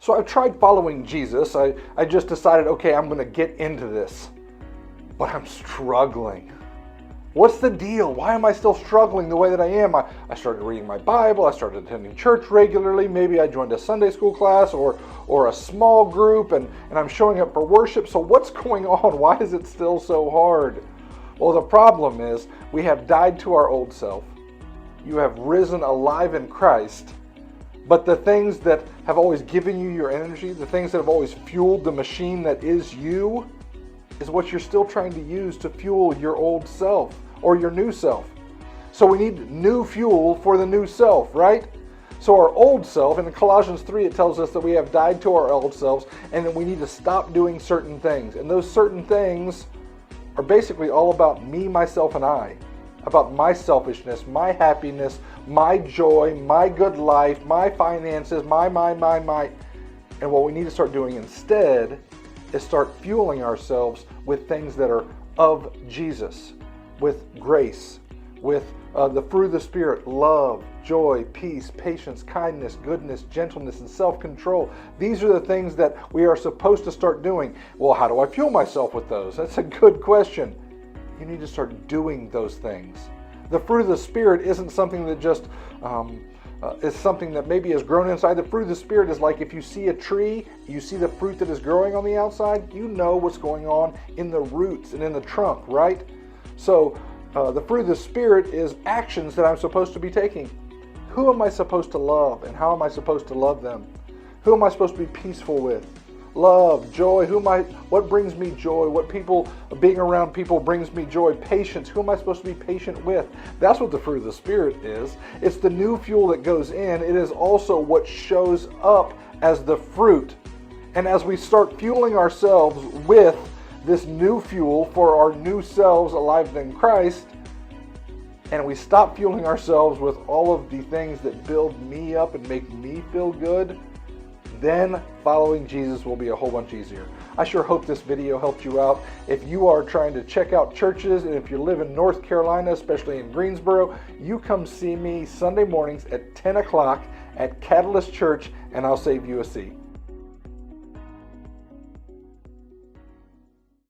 So I've tried following Jesus. I just decided, okay, I'm going to get into this. But I'm struggling. What's the deal? Why am I still struggling the way that I am? I started reading my Bible. I started attending church regularly. Maybe I joined a Sunday school class or a small group, and I'm showing up for worship. So what's going on? Why is it still so hard? Well, the problem is we have died to our old self. You have risen alive in Christ. But the things that have always given you your energy, the things that have always fueled the machine that is you, is what you're still trying to use to fuel your old self or your new self. So we need new fuel for the new self, right? So our old self, in Colossians 3, it tells us that we have died to our old selves and that we need to stop doing certain things. And those certain things are basically all about me, myself, and I. About my selfishness, my happiness, my joy, my good life, my finances, my. And what we need to start doing instead is start fueling ourselves with things that are of Jesus, with grace, with the fruit of the Spirit, love, joy, peace, patience, kindness, goodness, gentleness, and self-control. These are the things that we are supposed to start doing. Well, how do I fuel myself with those? That's a good question. You need to start doing those things. The fruit of the Spirit isn't something that just is something that maybe has grown inside. The fruit of the Spirit is like if you see a tree, you see the fruit that is growing on the outside, you know what's going on in the roots and in the trunk, right? So the fruit of the Spirit is actions that I'm supposed to be taking. Who am I supposed to love, and how am I supposed to love them? Who am I supposed to be peaceful with? Love, joy, what brings me joy? Being around people brings me joy. Patience, who am I supposed to be patient with? That's what the fruit of the Spirit is. It's the new fuel that goes in. It is also what shows up as the fruit. And as we start fueling ourselves with this new fuel for our new selves alive in Christ, and we stop fueling ourselves with all of the things that build me up and make me feel good, then following Jesus will be a whole bunch easier. I sure hope this video helped you out. If you are trying to check out churches, and if you live in North Carolina, especially in Greensboro, you come see me Sunday mornings at 10 o'clock at Catalyst Church, and I'll save you a seat.